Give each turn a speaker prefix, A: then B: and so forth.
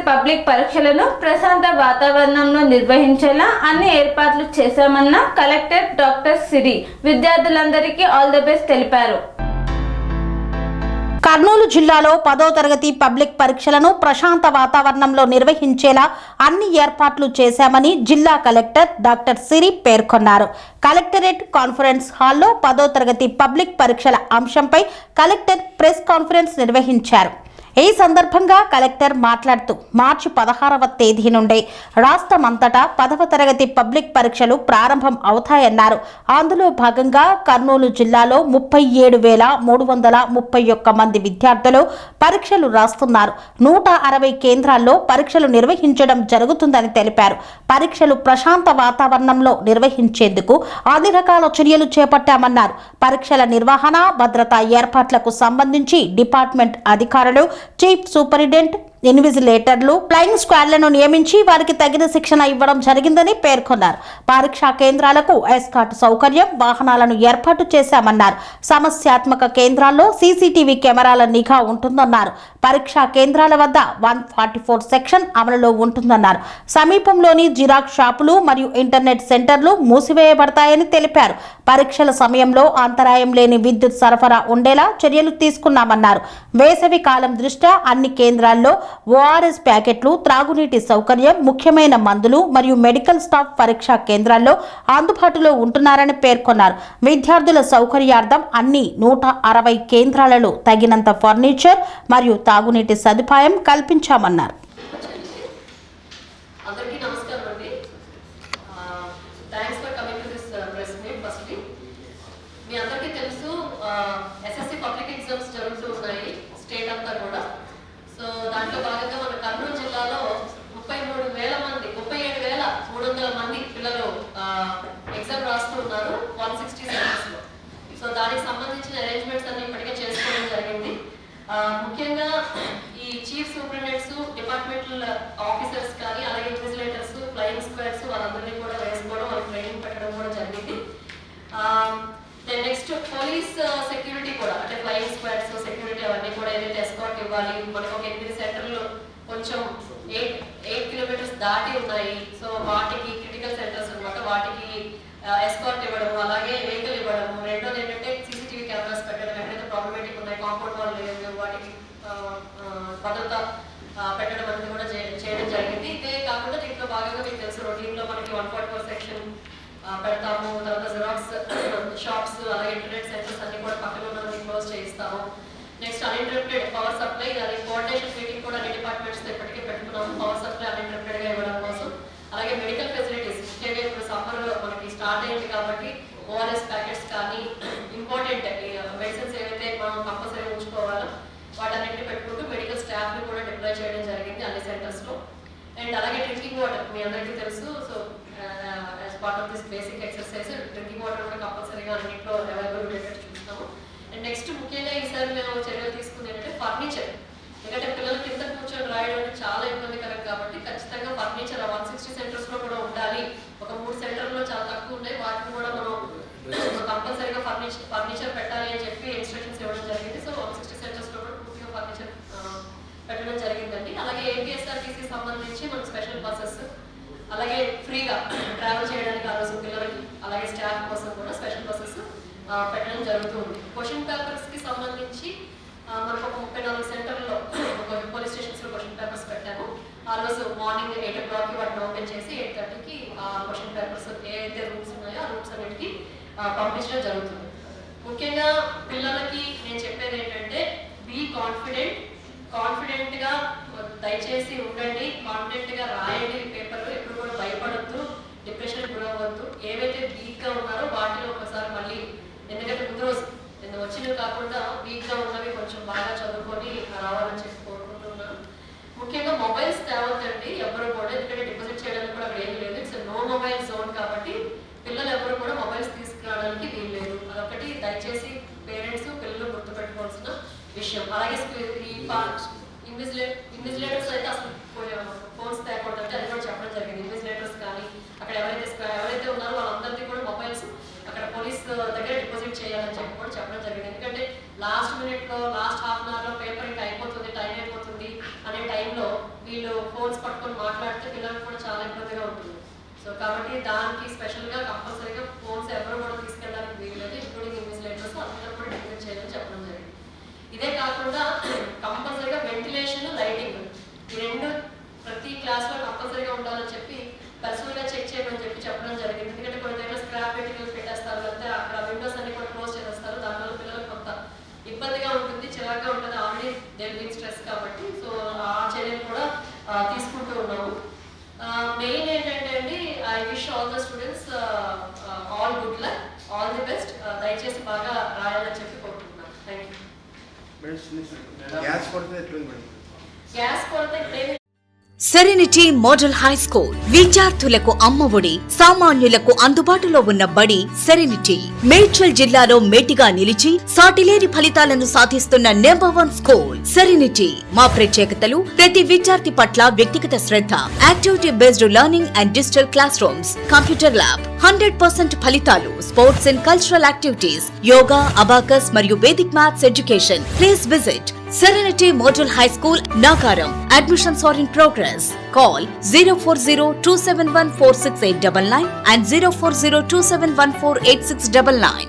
A: Public పరీక్షలను ప్రశాంత వాతావరణంలో నిర్వహించేలా అన్ని ఏర్పాట్లు చేశామన్న కలెక్టర్ డాక్టర్ సిరి విద్యార్థులందరికీ ఆల్ ది బెస్ట్ తెలిపారు.
B: కర్నూలు జిల్లాలో 10వ తరగతి పబ్లిక్ పరీక్షలను ప్రశాంత వాతావరణంలో నిర్వహించేలా అన్ని ఏర్పాట్లు చేశామని జిల్లా కలెక్టర్ డాక్టర్ సిరి పేర్కొన్నారు. కలెక్టరేట్ కాన్ఫరెన్స్ హాల్లో 10వ తరగతి పబ్లిక్ పరీక్షల అంశంపై కలెక్టర్ ప్రెస్ కాన్ఫరెన్స్ నిర్వహించారు. ఈ సందర్భంగా కలెక్టర్ మాట్లాడుతూ మార్చి 16వ తేదీ నుండే రాష్ట్రమంతటా 10వ తరగతి పబ్లిక్ పరీక్షలు ప్రారంభం అవుతాయన్నారు. అందులో భాగంగా కర్నూలు జిల్లాలో 37,331 మంది విద్యార్థులు పరీక్షలు రాస్తున్నారు. 160 కేంద్రాల్లో పరీక్షలు నిర్వహించడం జరుగుతుందని తెలిపారు. పరీక్షలు ప్రశాంత వాతావరణంలో నిర్వహించేందుకు అన్ని రకాల చర్యలు చేపట్టామన్నారు. పరీక్షల నిర్వహణ, భద్రతా ఏర్పాట్లకు సంబంధించి డిపార్ట్మెంట్ అధికారులు, చీఫ్ సూపరింటెండెంట్, ఇన్విజిలేటర్లు, ఫ్లయింగ్ స్క్వాడ్లను నియమించి వారికి తగిన శిక్షణ ఇవ్వడం జరిగిందని పేర్కొన్నారు. పరీక్షా కేంద్రాలకు ఎస్కార్ట్ సౌకర్యం, వాహనాలను ఏర్పాటు చేశామన్నారు. సమస్యాత్మక కేంద్రాల్లో సీసీటీవీ కెమెరాల నిఘా ఉంటుందన్నారు. పరీక్షా కేంద్రాల వద్ద 144 సెక్షన్ అమలులో ఉంటుందన్నారు. సమీపంలోని జిరాక్స్ షాపులు మరియు ఇంటర్నెట్ సెంటర్లు మూసివేయబడతాయని తెలిపారు. పరీక్షల సమయంలో అంతరాయం లేని విద్యుత్ సరఫరా ఉండేలా చర్యలు తీసుకున్నామన్నారు. వేసవి కాలం దృష్ట్యా అన్ని కేంద్రాల్లో ఓఆర్ఎస్ ప్యాకెట్లు, త్రాగునీటి సౌకర్యం, ముఖ్యమైన మందులు మరియు మెడికల్ స్టాఫ్ పరీక్షా కేంద్రాల్లో అందుబాటులో ఉంటున్నారని పేర్కొన్నారు. విద్యార్థుల సౌకర్యార్థం అన్ని 160 కేంద్రాలలో తగినంత ఫర్నిచర్ మరియు తాగునీటి సదుపాయం కల్పించామన్నారు.
C: దాంట్లో భాగంగా మన కర్నూలు జిల్లాలో 37,300 మంది పిల్లలు ఎగ్జామ్ రాస్తూ ఉన్నారు 160 సెంటర్స్ లో. సో దానికి సంబంధించిన అరేంజ్మెంట్స్ అన్ని ఇప్పటికే చేసుకోవడం జరిగింది. ముఖ్యంగా ఈ చీఫ్ సూపరింటెండెంట్స్, డిపార్ట్మెంటల్ ఆఫీసర్స్ కానీ అలాగే ఇన్విజిలేటర్స్, ఫ్లయింగ్ స్క్వాడ్స్ వాళ్ళందరినీ కూడా వేసుకోవడం, వాళ్ళకి ట్రైనింగ్ పెట్టడం కూడా జరిగింది. నెక్స్ట్ పోలీస్ సెక్యూరిటీ కూడా, అంటే ఫ్లయింగ్ స్క్వాడ్స్ సెక్యూరిటీ అవన్నీ కూడా ఏదైతే ఎస్కార్ట్ ఇవ్వాలి, మనకు ఒక 8 సెంటర్లు కొంచెం 8 కిలోమీటర్స్ దాటి ఉన్నాయి. సో వాటికి క్రిటికల్ సెంటర్స్ అనమాట, వాటికి ఎస్కార్ట్ ఇవ్వడం, అలాగే వెహికల్ ఇవ్వడం. రెండోది ఏంటంటే సీసీటీవీ కెమెరాస్ పెట్టడం, ఎక్కడైతే ప్రాబ్లమేటిక్ ఉన్నాయి, కాంపౌండ్ వాల్ లేదు, వాటికి భద్రత పెట్టడం అనేది కూడా చేయడం జరిగింది. ఇదే కాకుండా దీంట్లో భాగంగా మీకు తెలుసు రొటీన్లో మనకి 144 సెక్షన్ పెడతాము. తర్వాత జిరాక్స్ షాప్స్, అలాగే ఇంటర్నెట్ సెంటర్స్ అన్ని కూడా పక్కన ఉన్నది క్లోజ్ చేయిస్తాము. నెక్స్ట్ అన్ఇంటరప్టెడ్ పవర్ సప్లై, అది కోఆర్డినేషన్ మీటింగ్ కూడా అన్ని డిపార్ట్మెంట్స్ ఇప్పటికే పెట్టుకున్నాము. పవర్ సప్లై అన్ఇంటరప్టెడ్ గా ఇవ్వడం కోసం. అలాగే మెడికల్ ఫెసిలిటీస్, ముఖ్యంగా ఇప్పుడు సమ్మర్ మనకి స్టార్ట్ అయింది కాబట్టి ఓఆర్ఎస్ ప్యాకెట్స్ కానీ ఇంపార్టెంట్ మెడిసిన్స్ ఏవైతే మనం కంపల్సరీ ఉంచుకోవాలో వాటన్నింటినీ పెట్టుకుంటూ మెడికల్ స్టాఫ్ ని కూడా డిప్లాయ్ చేయడం జరిగింది అన్ని సెంటర్స్ లో. అండ్ అలాగే డ్రింకింగ్ వాటర్ మీ అందరికీ తెలుసు. So as part of this basic exercise drinking water కూడా కంపల్సరీగా అన్నింటిలో అవైలబుల్ ఉండేటట్టు చూస్తాము. అండ్ నెక్స్ట్ ముఖ్యంగా ఈసారి మేము చర్యలు తీసుకుంది ఏంటంటే ఫర్నిచర్. ఎందుకంటే పిల్లలు కింద కూర్చొని రాయడం అంటే చాలా ఇబ్బందికరం కాబట్టి ఖచ్చితంగా ఫర్నిచర్ 160 సెంటర్స్ లో కూడా ఉండాలి. ఒక 3 సెంటర్లో చాలా తక్కువ ఉన్నాయి, వాటిని కూడా మనం కంపల్సరీగా ఫర్నిచర్ పెట్టాలి అని చెప్పి ఇన్స్ట్రక్షన్స్ ఇవ్వడం జరిగింది. సో 160 సెంటర్స్ లో కూడా పూర్తిగా ఫర్నిచర్ పెట్టడం జరిగిందండి. అలాగే ఏపీఎస్ఆర్టీసీ సంబంధించి మనకు స్పెషల్ బస్సెస్, అలాగే ఫ్రీగా ట్రావెల్ చేయడానికి ఆ రోజు పిల్లలకి అలాగే స్టాఫ్ కోసం కూడా స్పెషల్ బస్సెస్ పెట్టడం జరుగుతుంది. క్వశ్చన్ పేపర్స్ కి సంబంధించి మనకు ఒక 34 సెంటర్లో పోలీస్ స్టేషన్స్ లో క్వశ్చన్ పేపర్స్ పెట్టాము. ఆ రోజు మార్నింగ్ 8 o'clock వాటిని ఓపెన్ చేసి 8:30కి క్వశ్చన్ పేపర్స్ ఏదైతే రూమ్స్ ఉన్నాయో ఆ రూమ్స్ అన్నిటికీ పంపించడం జరుగుతుంది. ముఖ్యంగా పిల్లలకి నేను చెప్పేది ఏంటంటే బీ కాన్ఫిడెంట్ గా దయచేసి ఉండండి, కాన్ఫిడెంట్ గా రాయండి పేపర్లు. ఎప్పుడు కూడా భయపడద్దు, డిప్రెషన్ గురవద్దు. ఏవైతే వీక్ గా ఉన్నారో వాటిని ఒకసారి మళ్ళీ, ఎందుకంటే ముందు రోజు వచ్చినవి కాకుండా వీక్ గా ఉన్నవి కొంచెం బాగా చదువుకొని రావాలని చెప్పి కోరుకుంటున్నాను. ముఖ్యంగా మొబైల్స్ తేవద్దండి ఎవరు కూడా, ఎందుకంటే డిపాజిట్ చేయడానికి కూడా అక్కడ ఏమీ లేదు. ఇట్స్ నో మొబైల్ జోన్ కాబట్టి పిల్లలు ఎవరు కూడా మొబైల్స్ తీసుకురావడానికి వీలు లేదు. అదొకటి దయచేసి పేరెంట్స్ పిల్లలు గుర్తుపెట్టుకోవాల్సిన విషయం. అలాగే ఇన్విజిలేటర్స్ అయితే అసలు ఫోన్స్ తేకూడదంటే అది కూడా చెప్పడం జరిగింది. ఇన్విజిలేటర్స్ కానీ అక్కడ ఎవరైతే ఉన్నారో వాళ్ళందరికీ కూడా మొబైల్స్ అక్కడ పోలీస్ దగ్గర డిపాజిట్ చేయాలని చెప్పి కూడా చెప్పడం జరిగింది. ఎందుకంటే లాస్ట్ మినిట్ లో, లాస్ట్ హాఫ్ అన్ అవర్ లో పేపర్ ఇంకా అయిపోతుంది, టైం అయిపోతుంది అనే టైంలో వీళ్ళు పట్టుకొని మాట్లాడితే పిల్లలకు కూడా చాలా ఇబ్బందిగా ఉంటుంది. సో కాబట్టి దానికి స్పెషల్గా కంపల్సరీగా ఫోన్స్ ఎవరు కూడా తీసుకెళ్ళడానికి వీల్లేదు, ఇంక్లూడింగ్ ఇన్విజిలేటర్స్ అందరూ కూడా డిక్లేర్ చేయాలని చెప్పడం జరిగింది. ఇదే కాకుండా కంపల్సరీగా వెంటిలేషన్, లైటింగ్ ఈ రెండు ప్రతి క్లాస్లో కంపల్సరీగా ఉండాలని చెప్పి పర్సనల్గా చెక్ చేయమని చెప్పడం జరిగింది. ఎందుకంటే కొన్ని దగ్గర స్క్రాప్ మెటీరియల్ పెట్టేస్తారు, లేకపోతే అక్కడ విండోస్ అన్ని కూడా క్లోజ్ చేసేస్తారు. దానివల్ల పిల్లలకు కొంత ఇబ్బందిగా ఉంటుంది, చిరాగ్గా ఉంటుంది. ఆల్రెడీ దేర్ బీయింగ్ స్ట్రెస్ కాబట్టి సో ఆ చర్యలు కూడా తీసుకుంటూ ఉన్నాము. మెయిన్ ఏంటంటే అండి, I wish all the students all good luck, all the best. దయచేసి బాగా రాయాలని చెప్పి కోరుకుంటున్నాను. Thank you. గ్యాస్ కొరత ఇప్పుడేమి
D: సెరెనిటీ మోడల్ హై స్కూల్ విద్యార్థులకు అమ్మఒడి, సామాన్యులకు అందుబాటులో ఉన్న బడి సెరెనిటీ. మేడ్చల్ జిల్లాలో మేటిగా నిలిచి సాటిలేని ఫలితాలను సాధిస్తున్న #1 స్కూల్ సెరెనిటీ. మా ప్రత్యేకతలు ప్రతి విద్యార్థి పట్ల వ్యక్తిగత శ్రద్ధ, activity based learning and digital class rooms, computer lab, 100% ఫలితాలు, sports and cultural activities, yoga, abacus మరియు Vedic maths education. Please visit Serenity Model High School, Nagaram. Admissions are in progress. Call 040-271-46899 and 040-271-48699.